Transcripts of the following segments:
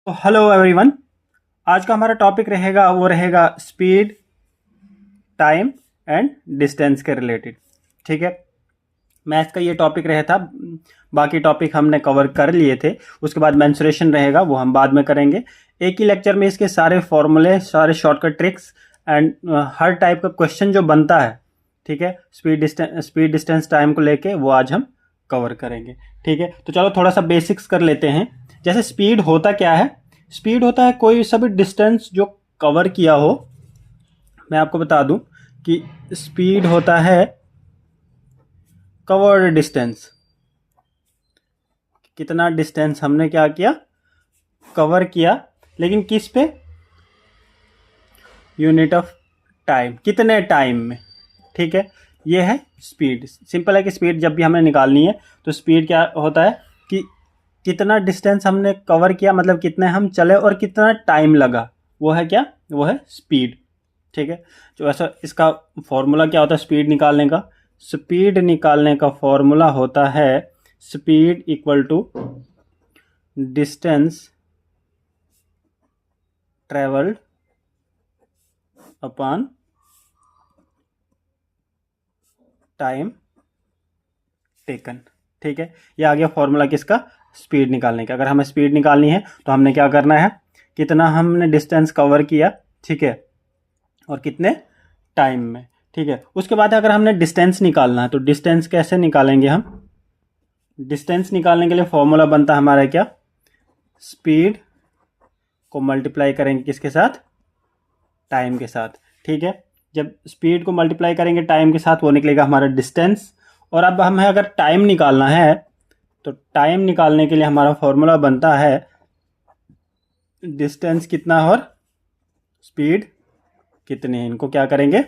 तो hello everyone. आज का हमारा टॉपिक रहेगा स्पीड, टाइम एंड डिस्टेंस के रिलेटेड। ठीक है, मैथ्स का ये टॉपिक रहा था। बाकी टॉपिक हमने कवर कर लिए थे। उसके बाद मेंसुरेशन रहेगा, वो हम बाद में करेंगे। एक ही लेक्चर में इसके सारे फॉर्मूले, सारे shortcut tricks and her type का क्वेश्चन जो बनता है, ठीक है, स्पीड डिस्टेंस टाइम को लेके, वो आज हम कवर करेंगे। ठीक है, तो चलो थोड़ा सा बेसिक्स कर लेते हैं। जैसे स्पीड होता क्या है? स्पीड होता है कोई सा भी डिस्टेंस जो कवर किया हो। मैं आपको बता दूं कि स्पीड होता है कवर्ड डिस्टेंस। कितना डिस्टेंस हमने क्या किया, कवर किया, लेकिन किस पे? यूनिट ऑफ टाइम, कितने टाइम में। ठीक है, ये है स्पीड। सिंपल है कि स्पीड जब भी हमें निकालनी है तो स्पीड क्या होता है कि कितना डिस्टेंस हमने कवर किया, मतलब कितने हम चले और कितना टाइम लगा, वो है क्या, वो है स्पीड। ठीक है, तो ऐसा इसका फॉर्मूला क्या होता है स्पीड निकालने का? स्पीड निकालने का फॉर्मूला होता है speed equal to distance travelled upon time taken. ठीक है, ये आ गया फॉर्मूला किसका, स्पीड निकालने का। अगर हमें स्पीड निकालनी है तो हमने क्या करना है, कितना हमने डिस्टेंस कवर किया, ठीक है, और कितने टाइम में। ठीक है, उसके बाद अगर हमने डिस्टेंस निकालना है तो डिस्टेंस कैसे निकालेंगे हम? डिस्टेंस निकालने के लिए फॉर्मूला बनता है हमारा क्या, स्पीड को मल्टीप्लाई करेंगे किसके साथ, टाइम के साथ। ठीक है, जब स्पीड को मल्टीप्लाई करेंगे टाइम के साथ, वो निकलेगा हमारा डिस्टेंस। और अब हमें अगर टाइम निकालना है तो टाइम निकालने के लिए हमारा फॉर्मूला बनता है डिस्टेंस कितना और स्पीड कितनी है, इनको क्या करेंगे,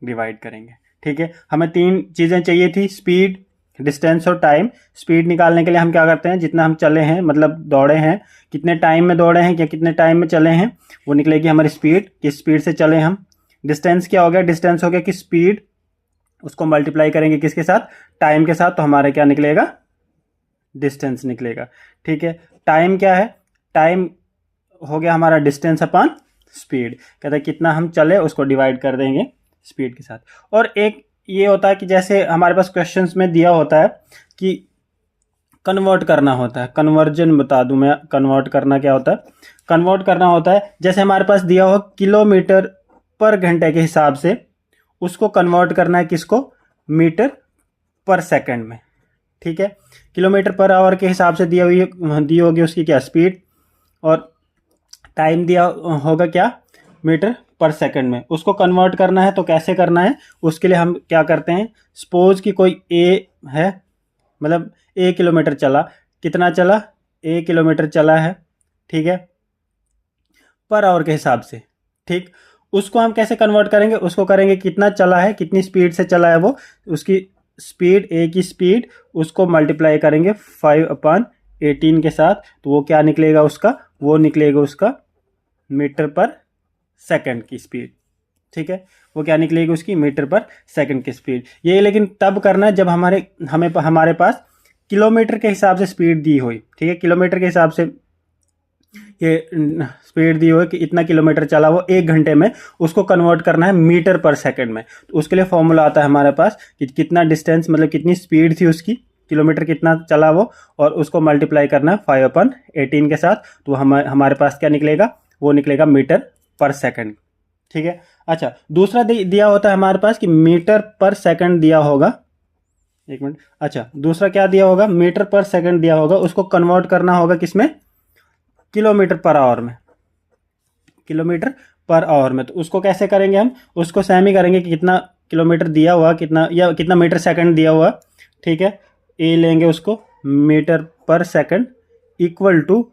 डिवाइड करेंगे। ठीक है, हमें तीन चीज़ें चाहिए थी, स्पीड, डिस्टेंस और टाइम। स्पीड निकालने के लिए हम क्या करते हैं, जितना हम चले हैं, मतलब दौड़े हैं, कितने टाइम में दौड़े हैं या कितने टाइम में चले हैं, वो निकलेगी हमारी स्पीड, किस स्पीड से चले हम। डिस्टेंस क्या हो गया, डिस्टेंस हो गया कि स्पीड, उसको मल्टीप्लाई करेंगे किसके साथ, टाइम के साथ, तो हमारे क्या निकलेगा, डिस्टेंस निकलेगा। ठीक है, टाइम क्या है, टाइम हो गया हमारा डिस्टेंस अपॉन स्पीड। कहते हैं कितना हम चले उसको डिवाइड कर देंगे स्पीड के साथ। और एक ये होता है कि जैसे हमारे पास क्वेश्चंस में दिया होता है कि कन्वर्ट करना होता है, कन्वर्जन बता दूं मैं, कन्वर्ट करना क्या होता है, कन्वर्ट करना होता है जैसे हमारे पास दिया हो किलोमीटर पर घंटे के हिसाब से, उसको कन्वर्ट करना है किसको, मीटर पर सेकंड में। ठीक है, किलोमीटर पर आवर के हिसाब से दी होगी उसकी क्या, स्पीड, और टाइम दिया होगा क्या, मीटर पर सेकंड में। उसको कन्वर्ट करना है तो कैसे करना है, उसके लिए हम क्या करते हैं, सपोज कि कोई ए है, मतलब ए किलोमीटर चला, कितना चला, ए किलोमीटर चला है, ठीक है, पर आवर के हिसाब से। ठीक, उसको हम कैसे कन्वर्ट करेंगे, उसको करेंगे कितना चला है, कितनी स्पीड से चला है वो, उसकी स्पीड, ए की स्पीड, उसको मल्टीप्लाई करेंगे 5/18 के साथ, तो वो क्या निकलेगा उसका, वो निकलेगा उसका मीटर पर सेकंड की स्पीड। ठीक है, वो क्या निकलेगी उसकी, मीटर पर सेकंड की स्पीड। ये लेकिन तब करना है जब हमारे पास किलोमीटर के हिसाब से स्पीड दी हुई। ठीक है, किलोमीटर के हिसाब से ये स्पीड दी हुई कि इतना किलोमीटर चला वो एक घंटे में, उसको कन्वर्ट करना है मीटर पर सेकंड में। तो उसके लिए फॉर्मूला आता है हमारे पास कि कितना डिस्टेंस, मतलब कितनी स्पीड थी उसकी, किलोमीटर कितना चला वो, और उसको मल्टीप्लाई करना है 5/18 के साथ, तो हमारे पास क्या निकलेगा, वो निकलेगा मीटर पर सेकंड। ठीक है, अच्छा, दूसरा दिया होता है हमारे पास कि मीटर पर सेकंड दिया होगा, एक मिनट, अच्छा, दूसरा क्या दिया होगा, मीटर पर सेकंड दिया होगा, उसको कन्वर्ट करना होगा किसमें, किलोमीटर पर आवर में, किलोमीटर पर आवर में। तो उसको कैसे करेंगे हम, उसको सेम ही करेंगे कि कितना किलोमीटर दिया हुआ, कितना या कितना मीटर सेकंड दिया हुआ। ठीक है, ए लेंगे उसको, मीटर पर सेकंड इक्वल टू,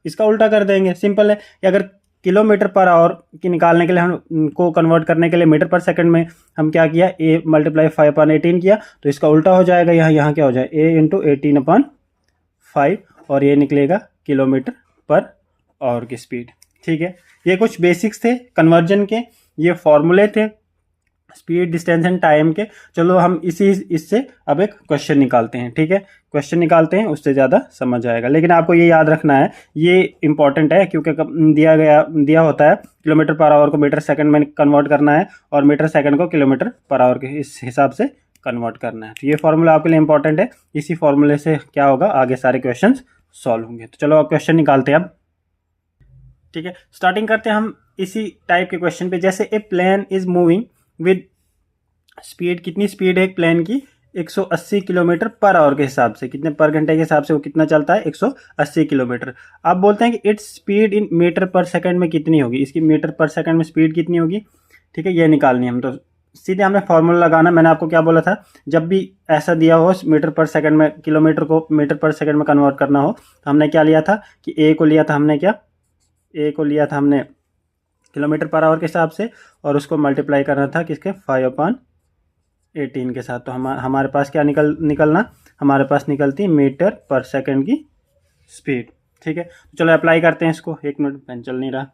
इसका उल्टा कर देंगे, सिंपल है। अगर किलोमीटर पर आवर की निकालने के लिए हम को कन्वर्ट करने के लिए मीटर पर सेकंड में हम क्या किया, ए मल्टीप्लाई 5/18 किया, तो इसका उल्टा हो जाएगा, यहाँ क्या हो जाए, ए इंटू 18/5, और ये निकलेगा किलोमीटर पर आवर की स्पीड। ठीक है, ये कुछ बेसिक्स थे कन्वर्जन के, ये फॉर्मूले थे। स्पीड, डिस्टेंस एंड टाइम के। चलो हम इससे अब एक क्वेश्चन निकालते हैं, ठीक है। क्वेश्चन निकालते हैं, उससे ज़्यादा समझ आएगा। लेकिन आपको ये याद रखना है, ये इंपॉर्टेंट है, क्योंकि दिया होता है किलोमीटर पर आवर को मीटर सेकंड में कन्वर्ट करना है और मीटर सेकंड को किलोमीटर पर आवर के इस हिसाब से कन्वर्ट करना है। तो ये फॉर्मूला आपके लिए इंपॉर्टेंट है। इसी फॉर्मूले से क्या होगा, आगे सारे क्वेश्चन सॉल्व होंगे। तो चलो अब क्वेश्चन निकालते हैं अब, ठीक है। स्टार्टिंग करते हैं हम इसी टाइप के क्वेश्चन पे। जैसे a plane is moving with speed, कितनी स्पीड है एक प्लेन की, 180 किलोमीटर पर आवर के हिसाब से, कितने पर घंटे के हिसाब से वो कितना चलता है, 180 किलोमीटर। आप बोलते हैं कि इट्स स्पीड इन मीटर पर सेकंड में कितनी होगी, इसकी मीटर पर सेकंड में स्पीड कितनी होगी, ठीक है, ये निकालनी है हम। तो सीधे हमने फॉर्मूला लगाना। मैंने आपको क्या बोला था, जब भी ऐसा दिया हो मीटर पर सेकंड में, किलोमीटर को मीटर पर सेकंड में कन्वर्ट करना हो, तो हमने क्या लिया था कि ए को लिया था हमने, क्या ए को लिया था हमने किलोमीटर पर आवर के हिसाब से, और उसको मल्टीप्लाई करना था किसके, 5/18 के साथ। तो हमारे पास क्या निकलना, हमारे पास निकलती मीटर पर सेकंड की स्पीड, ठीक है। तो चलो अप्लाई करते हैं इसको। एक मिनट, पेन चल नहीं रहा,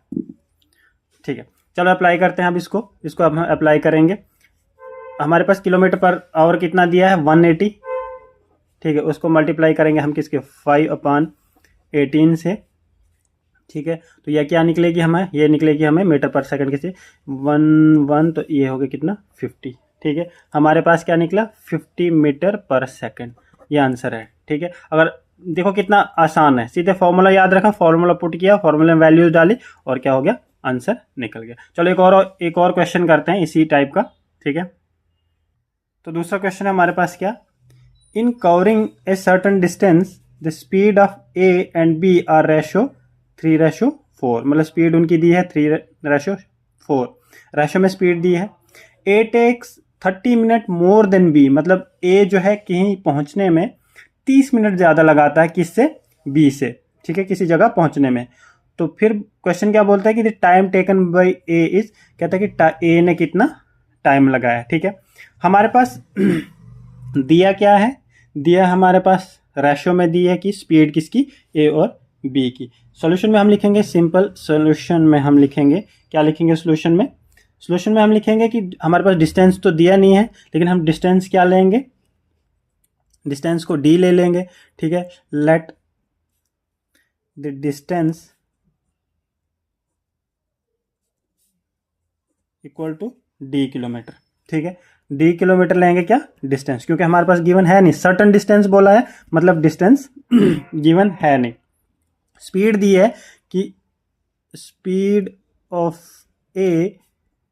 ठीक है। चलो अप्लाई करते हैं अब इसको अब हम अप्लाई करेंगे। हमारे पास किलोमीटर पर आवर कितना दिया है, 180, ठीक है। उसको मल्टीप्लाई करेंगे हम किसके, 5/18 से, ठीक है। तो यह क्या निकलेगी हमें, ये निकलेगी हमें मीटर पर सेकंड के से 1 तो ये हो गया कितना, 50, ठीक है। हमारे पास क्या निकला, 50 मीटर पर सेकंड, ये आंसर है, ठीक है। अगर देखो कितना आसान है, सीधे फॉर्मूला याद रखा, फॉर्मूला पुट किया, फॉर्मूले में वैल्यूज डाली और क्या हो गया, आंसर निकल गया। चलो एक और क्वेश्चन करते हैं इसी टाइप का, ठीक है। तो दूसरा क्वेश्चन है हमारे पास क्या, in covering a certain distance the speed of A and B are ratio 3:4, मतलब स्पीड उनकी दी है 3:4 रेशो में स्पीड दी है। A takes 30 minute more than B, मतलब ए जो है कहीं पहुंचने में 30 मिनट ज़्यादा लगाता है किससे, बी से, ठीक है, किसी जगह पहुंचने में। तो फिर क्वेश्चन क्या बोलता है कि the time taken by A is, कहता है कि ए ने कितना टाइम लगाया, ठीक है। हमारे पास दिया क्या है, दिया हमारे पास रेशो में दी है कि स्पीड किसकी, ए और बी की। सॉल्यूशन में हम लिखेंगे, सिंपल सॉल्यूशन में हम लिखेंगे, क्या लिखेंगे सॉल्यूशन में, सॉल्यूशन में हम लिखेंगे कि हमारे पास डिस्टेंस तो दिया नहीं है, लेकिन हम डिस्टेंस क्या लेंगे, डिस्टेंस को डी ले लेंगे, ठीक है। Let the distance equal to D kilometre, ठीक है। डी किलोमीटर लेंगे क्या, डिस्टेंस, क्योंकि हमारे पास गिवन है नहीं, सर्टन डिस्टेंस बोला है, मतलब डिस्टेंस गिवन है नहीं। स्पीड दी है कि स्पीड ऑफ ए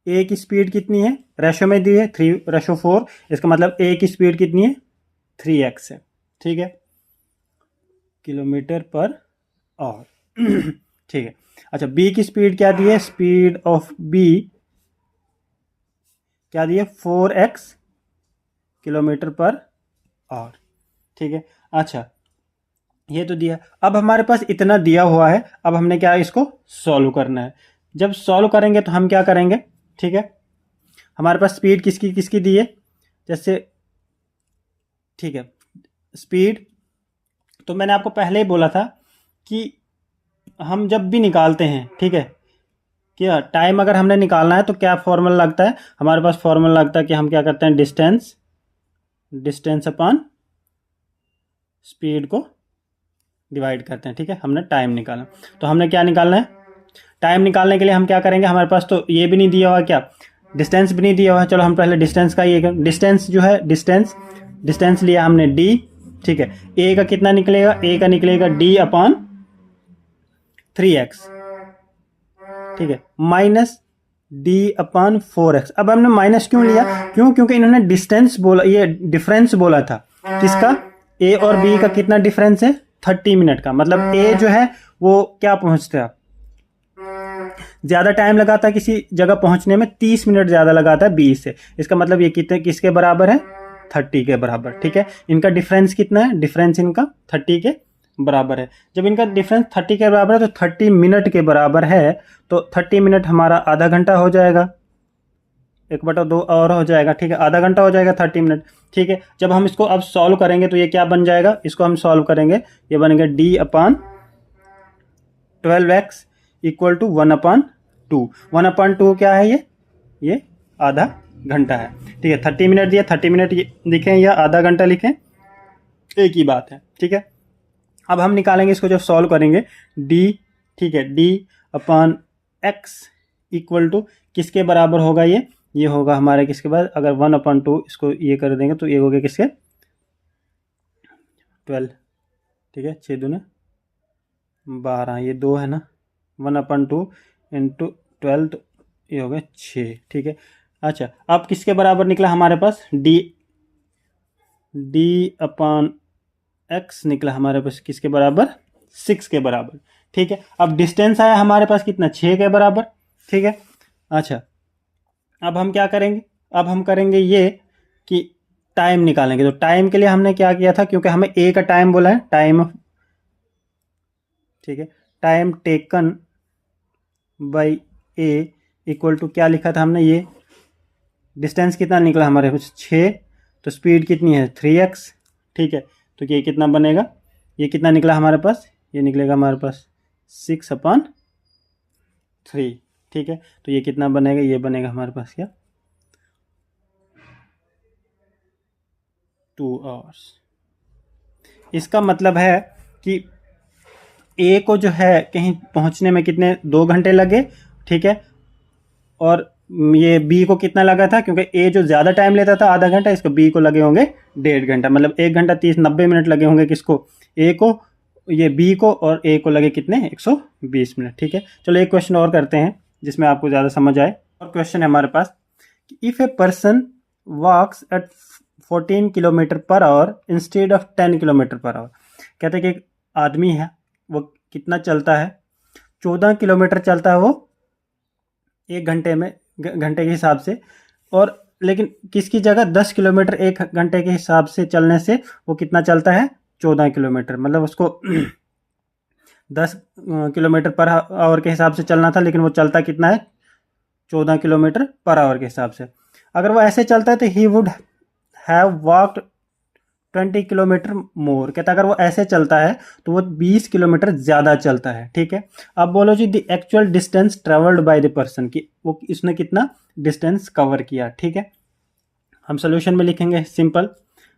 की स्पीड कितनी है, रेशो में दी है 3:4, इसका मतलब ए की स्पीड कितनी है, 3x है, ठीक है, किलोमीटर पर आवर, ठीक है। अच्छा, बी की स्पीड क्या दी है, स्पीड ऑफ बी क्या दी है, 4x किलोमीटर पर आवर, ठीक है। अच्छा, ये तो दिया। अब हमारे पास इतना दिया हुआ है, अब हमने क्या इसको सॉल्व करना है। जब सॉल्व करेंगे तो हम क्या करेंगे, ठीक है, हमारे पास स्पीड किसकी किसकी दी है, जैसे, ठीक है, स्पीड तो मैंने आपको पहले ही बोला था कि हम जब भी निकालते हैं, ठीक है, क्या टाइम अगर हमने निकालना है तो क्या फॉर्मूला लगता है, हमारे पास फॉर्मूला लगता है कि हम क्या करते हैं, डिस्टेंस अपॉन स्पीड को डिवाइड करते हैं, ठीक है। हमने टाइम निकाला, तो हमने क्या निकालना है, टाइम निकालने के लिए हम क्या करेंगे, हमारे पास तो ये भी नहीं दिया हुआ, क्या डिस्टेंस भी नहीं दिया हुआ है। चलो हम पहले डिस्टेंस का ये, डिस्टेंस जो है, डिस्टेंस लिया हमने डी, ठीक है। ए का कितना निकलेगा, ए का निकलेगा d/3x, ठीक है, माइनस d/4x। अब हमने माइनस क्यों लिया, क्योंकि इन्होंने डिस्टेंस बोला, ये डिफरेंस बोला था किसका, ए और बी का कितना डिफरेंस है, 30 मिनट का। मतलब ए जो है वो क्या पहुंचता है, ज्यादा टाइम लगाता है किसी जगह पहुंचने में, 30 मिनट ज्यादा लगाता है बी से। इसका मतलब ये कितने किसके बराबर है, 30 के बराबर, ठीक है। इनका डिफरेंस कितना है, डिफरेंस इनका 30 के बराबर है। जब इनका डिफरेंस 30 के बराबर है तो 30 मिनट के बराबर है, तो 30 मिनट हमारा आधा घंटा हो जाएगा, 1/2 और हो जाएगा, ठीक है, आधा घंटा हो जाएगा 30 मिनट, ठीक है। जब हम इसको अब सॉल्व करेंगे तो ये क्या बन जाएगा, इसको हम सॉल्व करेंगे, ये बनेगा d/12x = 1/2। 1/2 क्या है, ये आधा घंटा है। ठीक है, 30 मिनट दिया, 30 मिनट लिखें या आधा घंटा लिखें, एक ही बात है। ठीक है, अब हम निकालेंगे इसको जब सॉल्व करेंगे डी। ठीक है, D upon X equal to किसके बराबर होगा, ये होगा हमारे किसके बाद, अगर 1/2 इसको ये कर देंगे तो ये हो गया किसके 12। ठीक है, 6 दूने 12, ये 2 है ना, 1/2 इंटू 12 तो ये हो गया 6। ठीक है, अच्छा अब किसके बराबर निकला हमारे पास, डी अपॉन एक्स निकला हमारे पास किसके बराबर, 6 के बराबर। ठीक है, अब डिस्टेंस आया हमारे पास कितना, 6 के बराबर। ठीक है, अच्छा अब हम क्या करेंगे, अब हम करेंगे ये कि टाइम निकालेंगे। तो टाइम के लिए हमने क्या किया था, क्योंकि हमें ए का टाइम बोला है, टाइम, ठीक है, time taken by A equal to क्या लिखा था हमने, ये डिस्टेंस कितना निकला हमारे पास 6, तो स्पीड कितनी है 3x। ठीक है, तो ये कितना बनेगा, ये कितना निकला हमारे पास, ये निकलेगा हमारे पास 6/3। ठीक है, तो ये कितना बनेगा, ये बनेगा हमारे पास क्या 2 आवर्स। इसका मतलब है कि ए को जो है कहीं पहुंचने में कितने 2 घंटे लगे। ठीक है, और ये बी को कितना लगा था, क्योंकि ए जो ज़्यादा टाइम लेता था आधा घंटा, इसको बी को लगे होंगे 1.5 घंटा, मतलब 1 घंटा 90 मिनट लगे होंगे किसको, ए को, ये बी को, और ए को लगे कितने 120 मिनट। ठीक है, चलो एक क्वेश्चन और करते हैं जिसमें आपको ज़्यादा समझ आए। और क्वेश्चन है हमारे पास, if a person walks at 14 kilometre per hour instead of 10 kilometre per hour. कहते हैं कि एक आदमी है, वो कितना चलता है, 14 किलोमीटर चलता है वो 1 घंटे में, घंटे के हिसाब से, और लेकिन किसकी जगह 10 किलोमीटर 1 घंटे के हिसाब से चलने से वो कितना चलता है 14 किलोमीटर, मतलब उसको 10 किलोमीटर पर आवर के हिसाब से चलना था, लेकिन वो चलता कितना है 14 किलोमीटर पर आवर के हिसाब से। अगर वो ऐसे चलता है तो he would have walked 20 kilometre more. कहता अगर वो ऐसे चलता है तो वो 20 किलोमीटर ज़्यादा चलता है। ठीक है, अब बोलो जी the actual distance travelled by the person, कि वो इसने कितना डिस्टेंस कवर किया। ठीक है, हम सोल्यूशन में लिखेंगे सिंपल,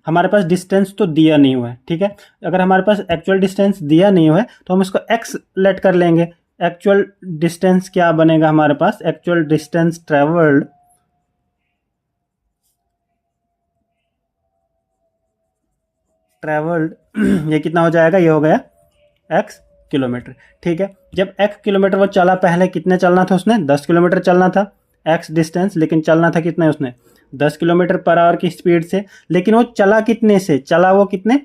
हमारे पास डिस्टेंस तो दिया नहीं हुआ है। ठीक है, अगर हमारे पास एक्चुअल डिस्टेंस दिया नहीं हुआ है तो हम इसको एक्स लेट कर लेंगे। एक्चुअल डिस्टेंस क्या बनेगा हमारे पास, एक्चुअल डिस्टेंस ट्रेवल्ड ये कितना हो जाएगा, ये हो गया x किलोमीटर। ठीक है, जब x किलोमीटर वो चला, पहले कितने चलना था उसने 10 किलोमीटर चलना था x डिस्टेंस, लेकिन चलना था कितने उसने 10 किलोमीटर पर आवर की स्पीड से, लेकिन वो चला कितने से, चला वो कितने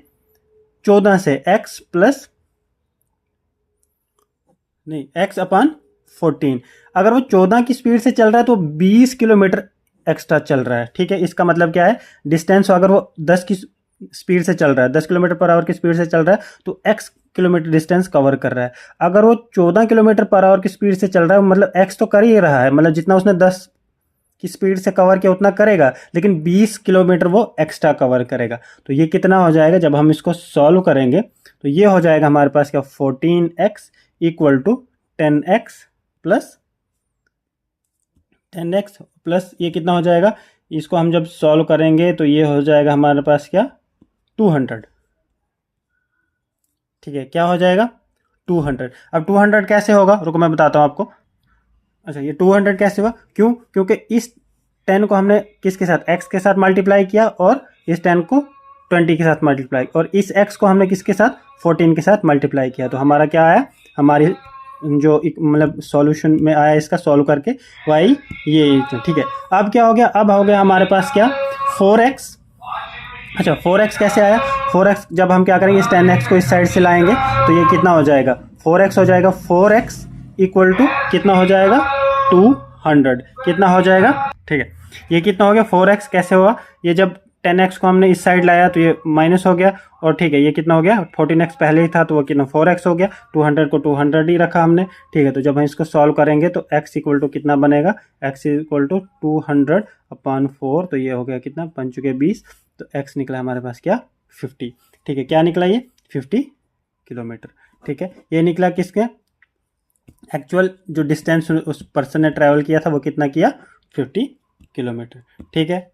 14 से, x प्लस नहीं x/14। अगर वो 14 की स्पीड से चल रहा है तो 20 किलोमीटर एक्स्ट्रा चल रहा है। ठीक है, इसका मतलब क्या है, डिस्टेंस अगर वो 10 की स्पीड से चल रहा है, 10 किलोमीटर पर आवर की स्पीड से चल रहा है तो x किलोमीटर डिस्टेंस कवर कर रहा है। अगर वो 14 किलोमीटर पर आवर की स्पीड से चल रहा है, मतलब x तो कर ही रहा है, मतलब जितना उसने 10 की स्पीड से कवर किया उतना करेगा, लेकिन 20 किलोमीटर वो एक्स्ट्रा कवर करेगा। तो ये कितना हो जाएगा, जब हम इसको सॉल्व करेंगे तो ये हो जाएगा हमारे पास क्या 14x equal to 10x plus 10x plus ये कितना हो जाएगा, इसको हम जब सॉल्व करेंगे तो ये हो जाएगा हमारे पास क्या 200। ठीक है, क्या हो जाएगा 200। अब 200 कैसे होगा, रुको मैं बताता हूँ आपको। अच्छा, ये 200 कैसे हुआ, क्यों, क्योंकि इस 10 को हमने किसके साथ x के साथ मल्टीप्लाई किया, और इस 10 को 20 के साथ मल्टीप्लाई, और इस x को हमने किसके साथ 14 के साथ मल्टीप्लाई किया। तो हमारा क्या आया, हमारी जो मतलब सॉल्यूशन में आया इसका सॉल्व करके y ये। ठीक है, अब क्या हो गया, अब हो गया हमारे पास क्या 4x। अच्छा 4x कैसे आया, 4x जब हम क्या करेंगे इस 10x को इस साइड से लाएंगे तो ये कितना हो जाएगा 4x हो जाएगा, 4x इक्वल टू कितना हो जाएगा 200, कितना हो जाएगा। ठीक है, ये कितना हो गया 4x कैसे हुआ, ये जब 10x को हमने इस साइड लाया तो ये माइनस हो गया, और ठीक है ये कितना हो गया 14x पहले ही था तो वो कितना 4x हो गया, 200 को 200 ही रखा हमने। ठीक है, तो जब हम इसको सॉल्व करेंगे तो x इक्वल टू कितना बनेगा, x इक्वल टू 200/4, तो ये हो गया कितना 5×20, तो x निकला हमारे पास क्या 50। ठीक है, क्या निकला ये 50 किलोमीटर। ठीक है, ये निकला किसके, एक्चुअल जो डिस्टेंस उस पर्सन ने ट्रैवल किया था वो कितना किया 50 किलोमीटर। ठीक है,